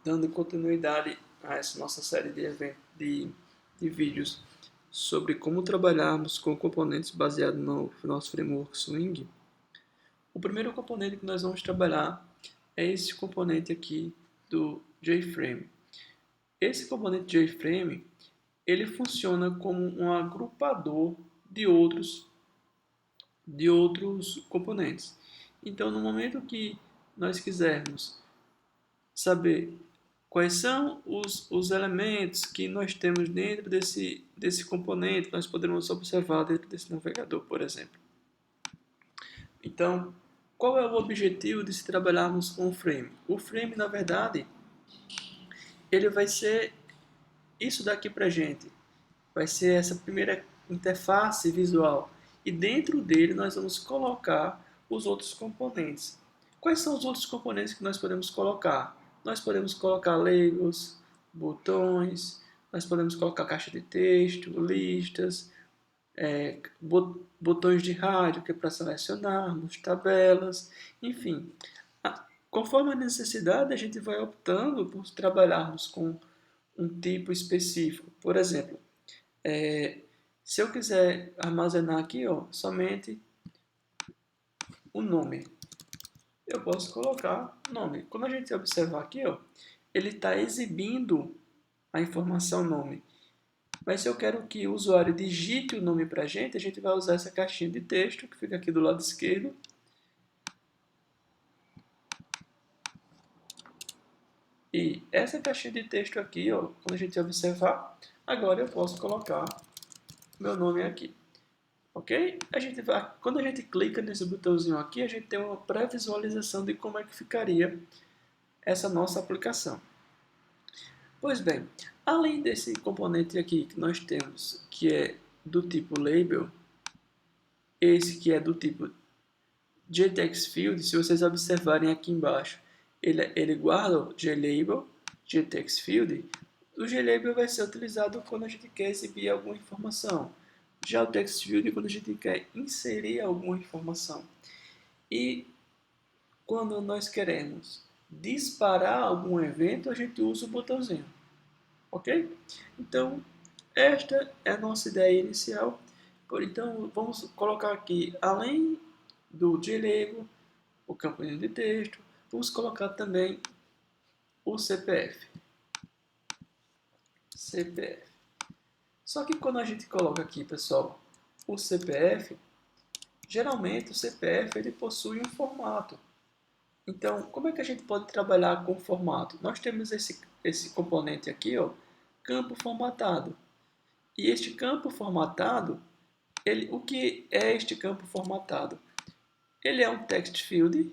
dando continuidade a essa nossa série de vídeos sobre como trabalharmos com componentes baseados no nosso framework Swing. O primeiro componente que nós vamos trabalhar é esse componente aqui do JFrame. Esse componente JFrame, ele funciona como um agrupador de outros componentes. Então, no momento que nós quisermos saber quais são os elementos que nós temos dentro desse componente, nós podemos observar dentro desse navegador, por exemplo. Então, qual é o objetivo de se trabalharmos com o frame? O frame, na verdade, ele vai ser isso daqui para gente. Vai ser essa primeira interface visual. E dentro dele nós vamos colocar os outros componentes. Quais são os outros componentes que nós podemos colocar? Nós podemos colocar labels, botões, nós podemos colocar caixa de texto, listas, botões de rádio que é para selecionarmos, tabelas, enfim. Conforme a necessidade, a gente vai optando por trabalharmos com um tipo específico. Por exemplo, se eu quiser armazenar aqui somente o nome, eu posso colocar nome. Quando a gente observar aqui, ele está exibindo a informação nome. Mas se eu quero que o usuário digite o nome para a gente vai usar essa caixinha de texto que fica aqui do lado esquerdo. E essa caixinha de texto aqui, quando a gente observar, agora eu posso colocar meu nome aqui. Ok? Quando a gente clica nesse botãozinho aqui, a gente tem uma pré-visualização de como é que ficaria essa nossa aplicação. Pois bem, além desse componente aqui que nós temos, que é do tipo label, esse que é do tipo JTextField, se vocês observarem aqui embaixo, ele guarda o JLabel, JTextField. O JLabel vai ser utilizado quando a gente quer exibir alguma informação. Já o TextField quando a gente quer inserir alguma informação. E quando nós queremos disparar algum evento, a gente usa o botãozinho. Ok? Então, esta é a nossa ideia inicial. Então, vamos colocar aqui, além do JLabel, o campo de texto, vamos colocar também o CPF. CPF. Só que quando a gente coloca aqui, pessoal, o CPF, geralmente o CPF ele possui um formato. Então, como é que a gente pode trabalhar com formato? Nós temos esse componente aqui, campo formatado. E este campo formatado, o que é este campo formatado? Ele é um text field,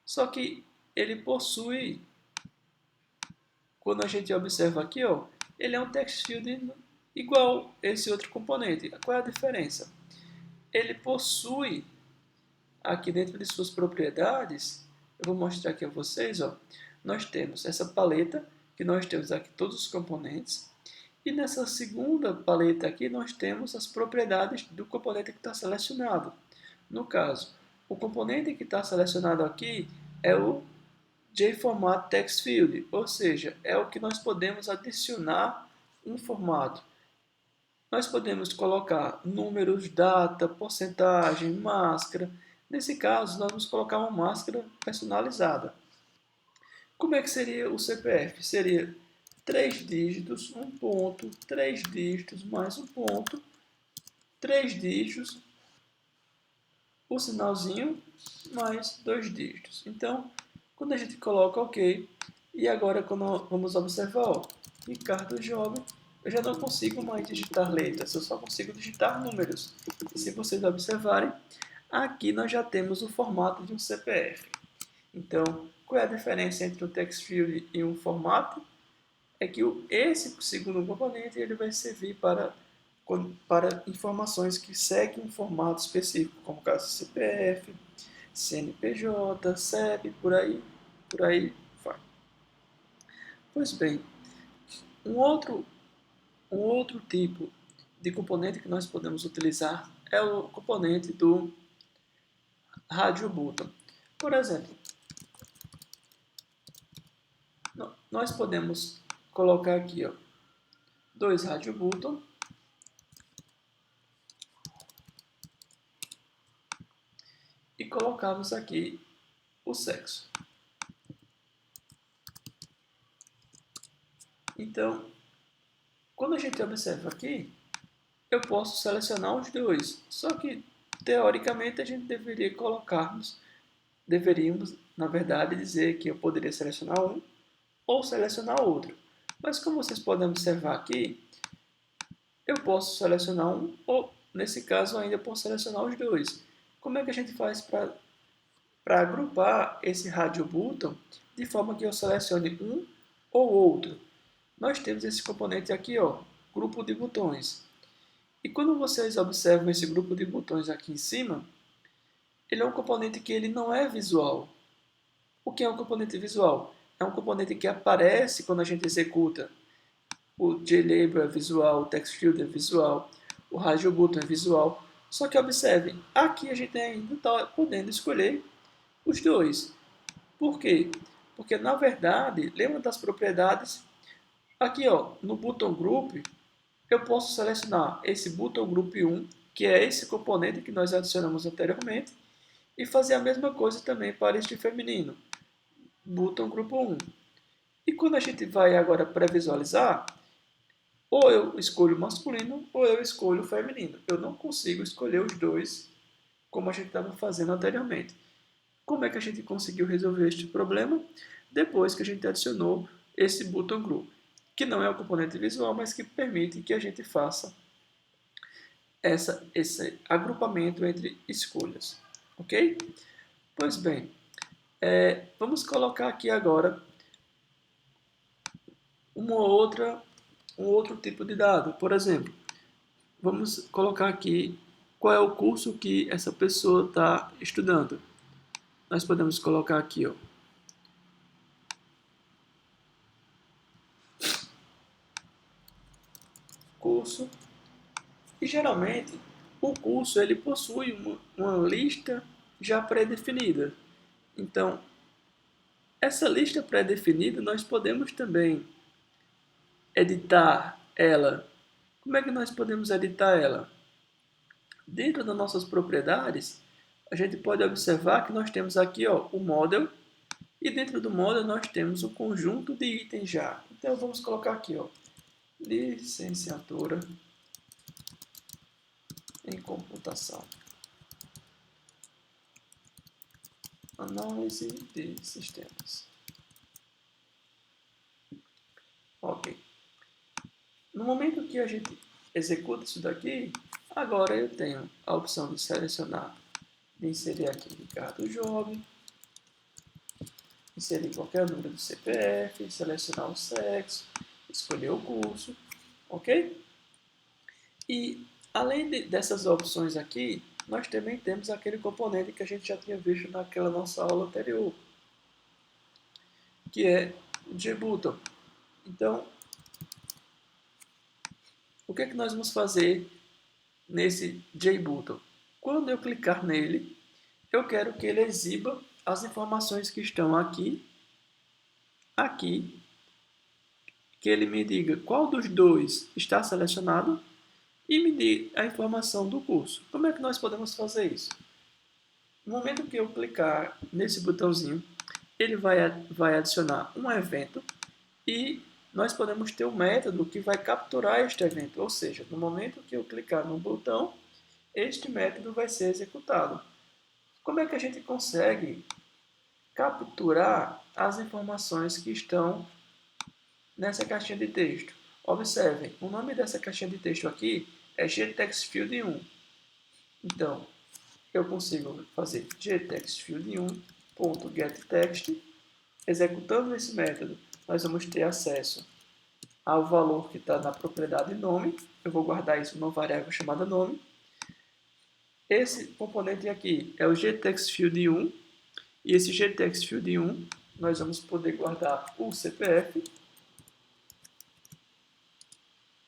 só que ele possui, quando a gente observa aqui, ele é um text field igual esse outro componente. Qual é a diferença? Ele possui, aqui dentro de suas propriedades, eu vou mostrar aqui a vocês, nós temos essa paleta, que nós temos aqui todos os componentes, e nessa segunda paleta aqui nós temos as propriedades do componente que está selecionado. No caso, o componente que está selecionado aqui é o JFormat Text Field, ou seja, é o que nós podemos adicionar um formato. Nós podemos colocar números, data, porcentagem, máscara. Nesse caso, nós vamos colocar uma máscara personalizada. Como é que seria o CPF? Seria 3 dígitos, um ponto, 3 dígitos, mais um ponto, 3 dígitos, o sinalzinho, mais 2 dígitos. Então, quando a gente coloca OK, e agora quando vamos observar, Ricardo Jovem, eu já não consigo mais digitar letras, eu só consigo digitar números. E se vocês observarem, aqui nós já temos o formato de um CPF. Então, qual é a diferença entre um text field e um formato? É que esse segundo componente ele vai servir para informações que seguem um formato específico, como o caso CPF, CNPJ, CEP, por aí vai. Pois bem, um outro tipo de componente que nós podemos utilizar é o componente do Radio Button. Por exemplo, Nós podemos colocar aqui, ó, 2 radio button e colocamos aqui o sexo. Então, quando a gente observa aqui, eu posso selecionar os dois, só que teoricamente a gente deveríamos, na verdade, dizer que eu poderia selecionar um ou selecionar outro. Mas como vocês podem observar aqui, eu posso selecionar um ou, nesse caso, ainda posso selecionar os dois. Como é que a gente faz para agrupar esse radio button de forma que eu selecione um ou outro? Nós temos esse componente aqui, ó, grupo de botões. E quando vocês observam esse grupo de botões aqui em cima, ele é um componente que ele não é visual. O que é um componente visual? É um componente que aparece quando a gente executa. O JLabel é visual, o TextField é visual, o Radio Button é visual. Só que observem, aqui a gente ainda está podendo escolher os dois. Por quê? Porque na verdade, lembra das propriedades? Aqui ó, no Button Group, eu posso selecionar esse Button Group 1, que é esse componente que nós adicionamos anteriormente, e fazer a mesma coisa também para este feminino, Button Grupo 1. E quando a gente vai agora pré-visualizar, ou eu escolho masculino ou eu escolho feminino. Eu não consigo escolher os dois como a gente estava fazendo anteriormente. Como é que a gente conseguiu resolver este problema? Depois que a gente adicionou esse button group, que não é o componente visual, mas que permite que a gente faça esse agrupamento entre escolhas. Ok? Pois bem, vamos colocar aqui agora um outro tipo de dado. Por exemplo, vamos colocar aqui qual é o curso que essa pessoa está estudando. Nós podemos colocar aqui, ó, curso. E geralmente o curso ele possui uma lista já pré-definida. Então, essa lista pré-definida nós podemos também editar ela. Como é que nós podemos editar ela? Dentro das nossas propriedades, a gente pode observar que nós temos aqui ó, o model, e dentro do model nós temos o conjunto de itens já. Então vamos colocar aqui, ó, licenciatura em computação, análise de sistemas. Ok. No momento que a gente executa isso daqui, agora eu tenho a opção de selecionar, de inserir aqui Ricardo Job, inserir qualquer número do CPF, selecionar o sexo, escolher o curso, ok? E além dessas opções aqui, nós também temos aquele componente que a gente já tinha visto naquela nossa aula anterior, que é o JButton. Então, o que é que nós vamos fazer nesse JButton? Quando eu clicar nele, eu quero que ele exiba as informações que estão aqui, que ele me diga qual dos dois está selecionado e me dê a informação do curso. Como é que nós podemos fazer isso? No momento que eu clicar nesse botãozinho, ele vai adicionar um evento e nós podemos ter um método que vai capturar este evento, ou seja, no momento que eu clicar no botão, este método vai ser executado. Como é que a gente consegue capturar as informações que estão nessa caixinha de texto? Observem, o nome dessa caixinha de texto aqui é GTextField1. Então, eu consigo fazer GTextField1.getText. Executando esse método, nós vamos ter acesso ao valor que está na propriedade nome. Eu vou guardar isso numa variável chamada nome. Esse componente aqui é o GTextField1. E esse GTextField1, nós vamos poder guardar o CPF.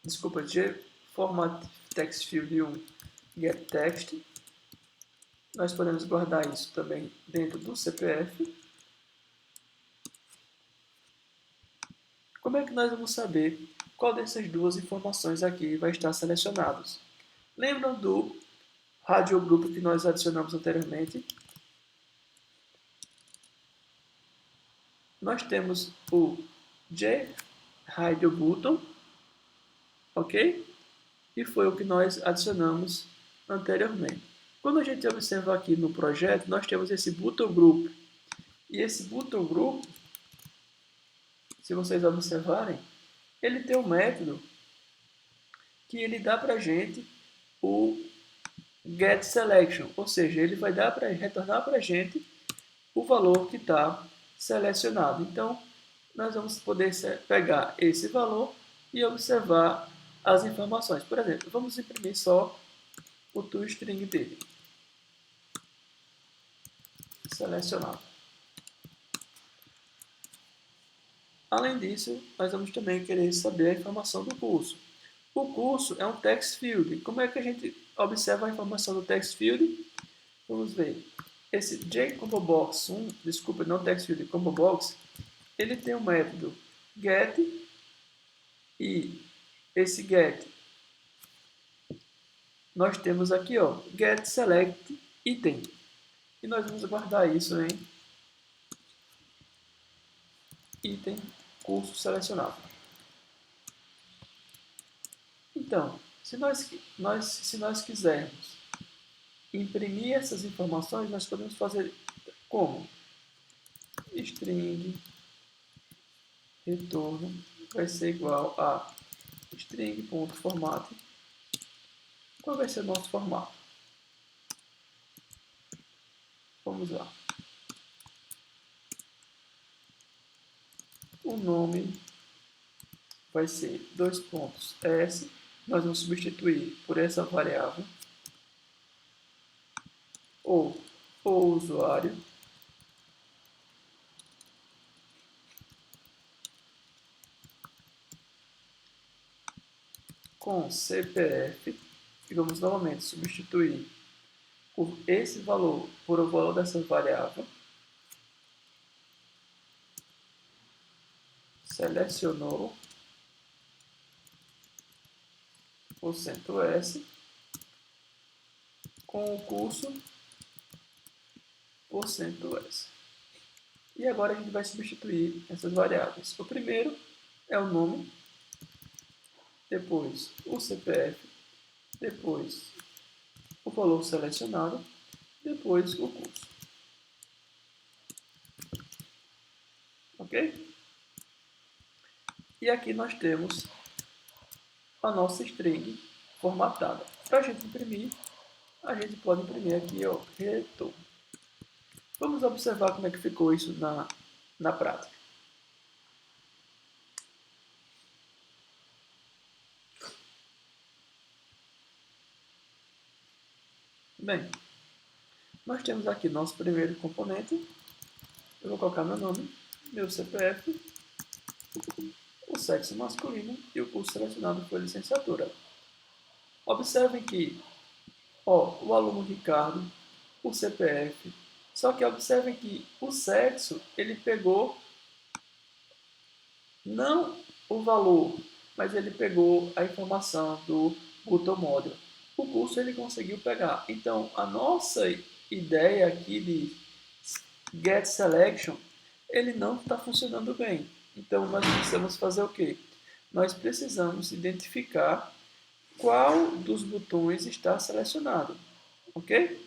Desculpa, GFormatTextField1 getText. Nós podemos guardar isso também dentro do CPF. Como é que nós vamos saber qual dessas duas informações aqui vai estar selecionados? Lembram do radiogrupo que nós adicionamos anteriormente? Nós temos o JRadioButton, ok? E foi o que nós adicionamos anteriormente. Quando a gente observa aqui no projeto, nós temos esse button group. E esse button group, se vocês observarem, ele tem um método que ele dá para a gente o getSelection, ou seja, ele vai dar para retornar para a gente o valor que está selecionado. Então, nós vamos poder pegar esse valor e observar as informações. Por exemplo, vamos imprimir só o toString dele, selecionado. Além disso, nós vamos também querer saber a informação do curso. O curso é um text field. Como é que a gente observa a informação do text field? Vamos ver. Esse jComboBox1, desculpa, não text field, ComboBox, ele tem um método get e esse get nós temos aqui, ó, getSelectItem. E nós vamos guardar isso em item curso selecionado. Então, se nós quisermos imprimir essas informações, nós podemos fazer como? String retorno vai ser igual a string.format. Qual vai ser o nosso formato? Vamos lá. O nome vai ser $s. Nós vamos substituir por essa variável ou o usuário com CPF e vamos novamente substituir esse valor por o valor dessa variável. Selecionou %s com o curso %s. E agora a gente vai substituir essas variáveis. O primeiro é o nome, depois o CPF, depois o valor selecionado, depois o curso. Ok? E aqui nós temos a nossa string formatada. Para a gente imprimir, a gente pode imprimir aqui, ó, retorno. Vamos observar como é que ficou isso na prática. Bem, nós temos aqui nosso primeiro componente. Eu vou colocar meu nome, meu CPF, o sexo masculino e o curso selecionado foi licenciatura. Observem que, ó, o aluno Ricardo, o CPF, só que observem que o sexo, ele pegou não o valor, mas ele pegou a informação do button model. O curso ele conseguiu pegar. Então, a nossa ideia aqui de get selection, ele não está funcionando bem. Então, nós precisamos fazer o quê? Nós precisamos identificar qual dos botões está selecionado, ok?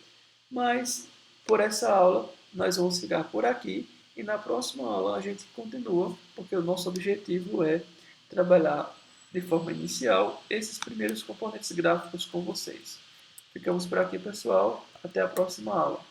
Mas, por essa aula, nós vamos ficar por aqui e na próxima aula a gente continua, porque o nosso objetivo é trabalhar de forma inicial esses primeiros componentes gráficos com vocês. Ficamos por aqui, pessoal. Até a próxima aula.